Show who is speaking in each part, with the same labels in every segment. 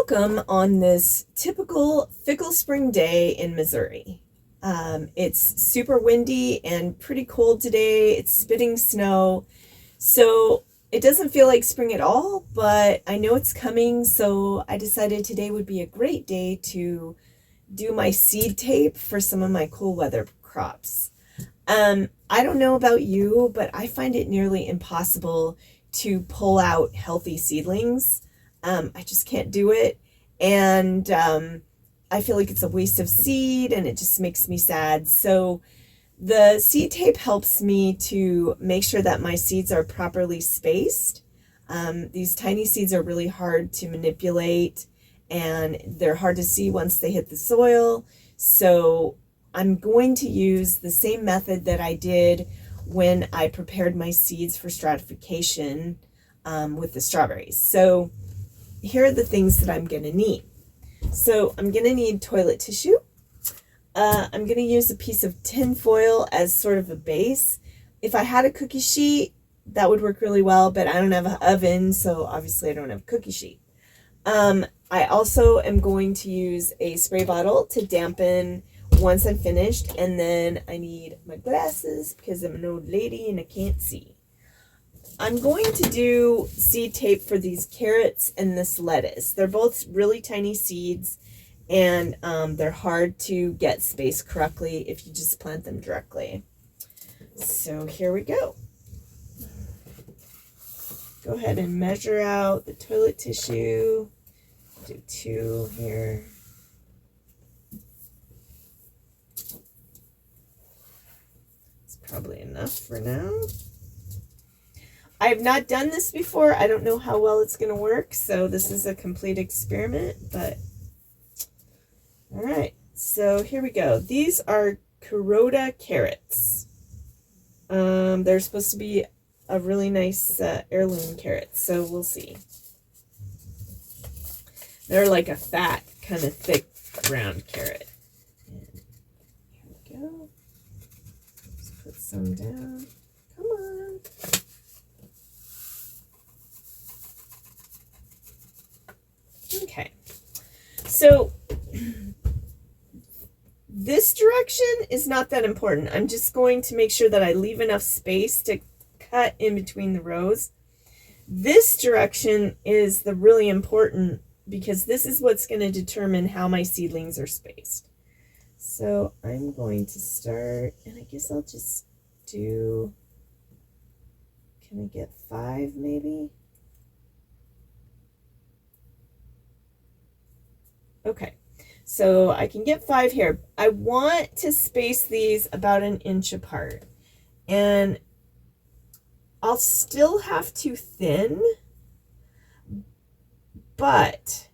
Speaker 1: welcome on this typical fickle spring day in Missouri. It's super windy and pretty cold today. It's spitting snow. So it doesn't feel like spring at all, but I know it's coming. So I decided today would be a great day to do my seed tape for some of my cool weather crops. I don't know about you, but I find it nearly impossible to pull out healthy seedlings. I just can't do it. And I feel like it's a waste of seed and it just makes me sad. So the seed tape helps me to make sure that my seeds are properly spaced. These tiny seeds are really hard to manipulate and they're hard to see once they hit the soil. So I'm going to use the same method that I did when I prepared my seeds for stratification with the strawberries. So here are the things that I'm going to need. So I'm going to need toilet tissue. I'm going to use a piece of tin foil as sort of a base. If I had a cookie sheet, that would work really well, but I don't have an oven, so obviously I don't have a cookie sheet. I also am going to use a spray bottle to dampen once I'm finished, and then I need my glasses because I'm an old lady and I can't see. I'm going to do seed tape for these carrots and this lettuce. They're both really tiny seeds and they're hard to get spaced correctly if you just plant them directly. So here we go. Go ahead and measure out the toilet tissue. Do 2 here. It's probably enough for now. I have not done this before. I don't know how well it's going to work, so this is a complete experiment, but all right. So here we go. These are Kuroda carrots. They're supposed to be a really nice heirloom carrot, so we'll see. They're like a fat, kind of thick, round carrot. And here we go. Let's put some down. Come on. Okay, so this direction is not that important. I'm just going to make sure that I leave enough space to cut in between the rows. This direction is the really important because this is what's going to determine how my seedlings are spaced. So I'm going to start, and I guess I'll just do, can I get 5 maybe? Okay, so I can get 5 here. I want to space these about 1 inch apart. And I'll still have to thin, but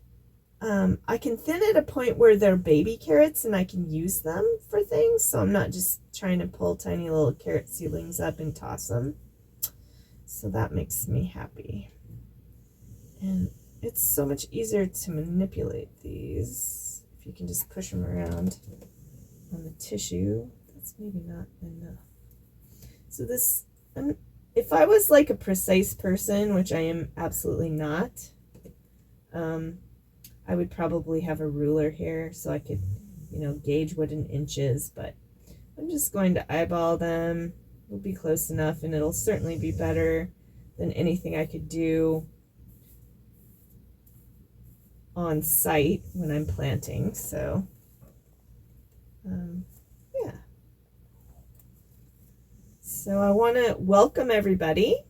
Speaker 1: I can thin at a point where they're baby carrots and I can use them for things. So I'm not just trying to pull tiny little carrot seedlings up and toss them. So that makes me happy. And it's so much easier to manipulate these if you can just push them around on the tissue. That's maybe not enough. So this, if I was like a precise person, which I am absolutely not, I would probably have a ruler here so I could, gauge what 1 inch is, but I'm just going to eyeball them. It'll be close enough, and it'll certainly be better than anything I could do on site when I'm planting. So yeah, so I want to welcome everybody.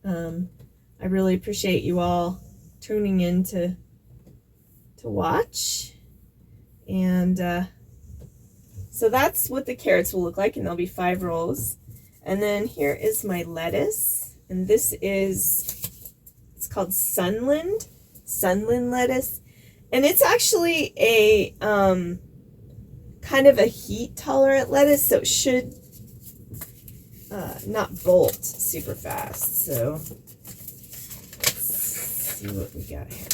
Speaker 1: I really appreciate you all tuning in to watch, and so that's what the carrots will look like, and there'll be 5 rows. And then here is my lettuce, and this is, it's called Sunland lettuce, and it's actually a kind of a heat tolerant lettuce, so it should not bolt super fast. So let's see what we got here.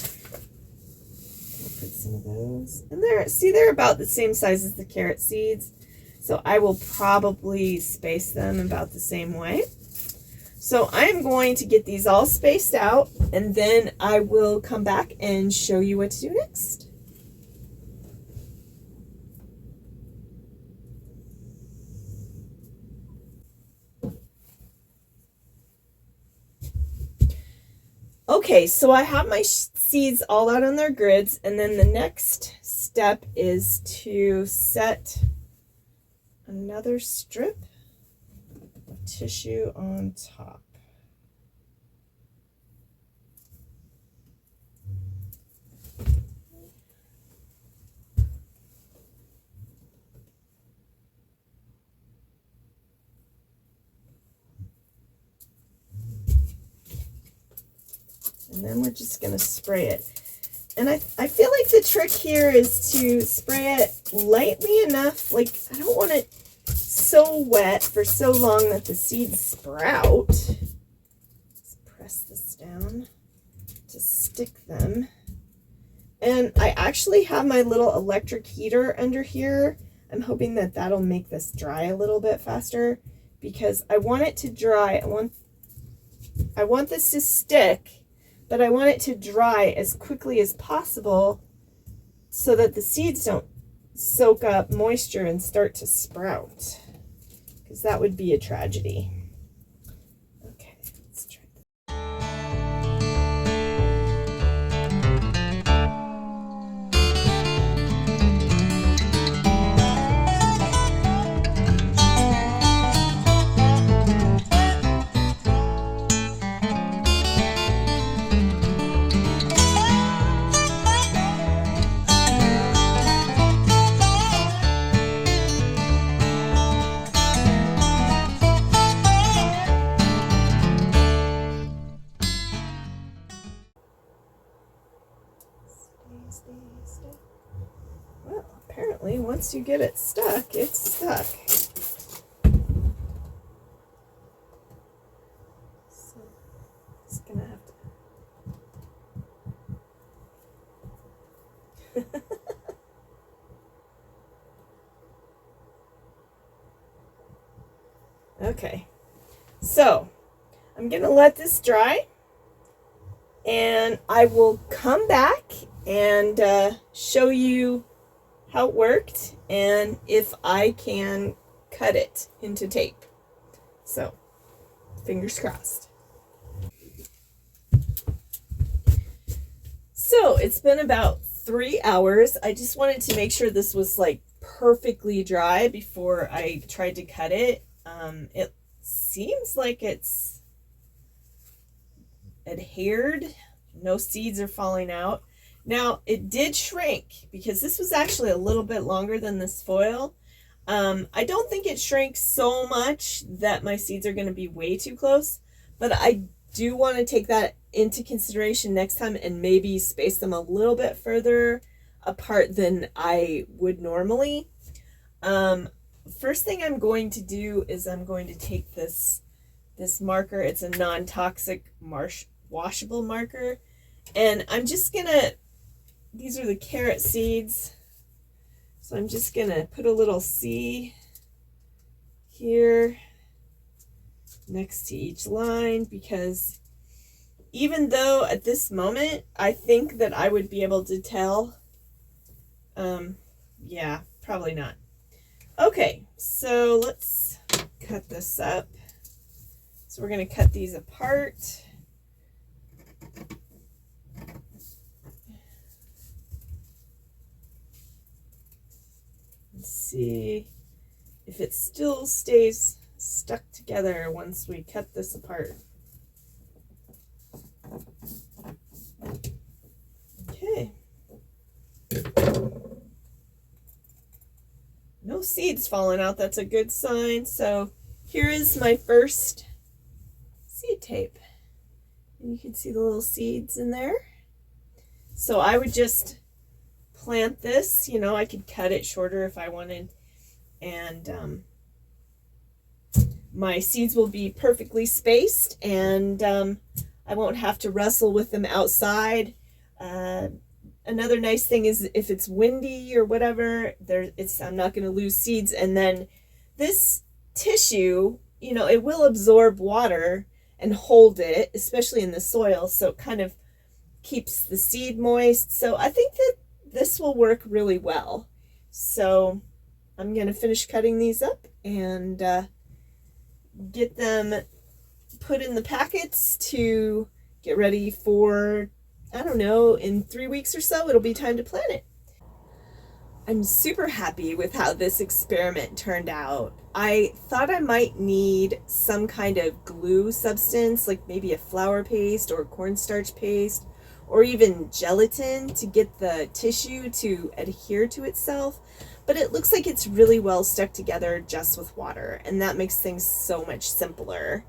Speaker 1: I'll put some of those, and they're about the same size as the carrot seeds, so I will probably space them about the same way. So I'm going to get these all spaced out, and then I will come back and show you what to do next. Okay, so I have my seeds all out on their grids, and then the next step is to set another strip of tissue on top. And then we're just going to spray it. And I feel like the trick here is to spray it lightly enough. Like, I don't want it so wet for so long that the seeds sprout. Let's press this down to stick them. And I actually have my little electric heater under here. I'm hoping that that'll make this dry a little bit faster, because I want it to dry. I want this to stick, but I want it to dry as quickly as possible so that the seeds don't soak up moisture and start to sprout, because that would be a tragedy. Okay, let's try this. Well, apparently once you get it stuck, it's stuck. So it's gonna have to. Okay, so I'm gonna let this dry, and I will come back and show you how it worked and if I can cut it into tape. So, fingers crossed. So, it's been about 3 hours. I just wanted to make sure this was like perfectly dry before I tried to cut it. It seems like it's adhered. No seeds are falling out. Now, it did shrink because this was actually a little bit longer than this foil. I don't think it shrank so much that my seeds are going to be way too close, but I do want to take that into consideration next time and maybe space them a little bit further apart than I would normally. First thing I'm going to do is I'm going to take this marker. It's a non-toxic washable marker, and I'm just gonna, these are the carrot seeds, so I'm just gonna put a little C here next to each line, because even though at this moment I think that I would be able to tell, yeah, probably not. Okay, so let's cut this up. So we're going to cut these apart. Let's see if it still stays stuck together once we cut this apart. Okay. No seeds falling out. That's a good sign. So here is my first seed tape. And you can see the little seeds in there. So I would just plant this. You know, I could cut it shorter if I wanted. And my seeds will be perfectly spaced, and I won't have to wrestle with them outside. Another nice thing is if it's windy or whatever, I'm not going to lose seeds. And then this tissue, you know, it will absorb water, and hold it, especially in the soil, so it kind of keeps the seed moist. So I think that this will work really well. So I'm going to finish cutting these up and get them put in the packets to get ready for, I don't know, in 3 weeks or so, it'll be time to plant it. I'm super happy with how this experiment turned out. I thought I might need some kind of glue substance, like maybe a flour paste or cornstarch paste, or even gelatin to get the tissue to adhere to itself. But it looks like it's really well stuck together just with water, and that makes things so much simpler.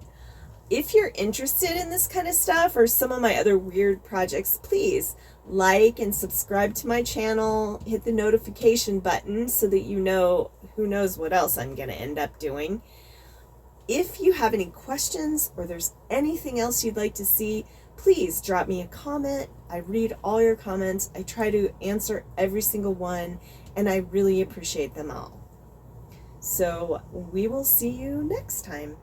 Speaker 1: If you're interested in this kind of stuff or some of my other weird projects, please like and subscribe to my channel, hit the notification button so that you know who knows what else I'm going to end up doing. If you have any questions or there's anything else you'd like to see, please drop me a comment. I read all your comments. I try to answer every single one, and I really appreciate them all. So we will see you next time.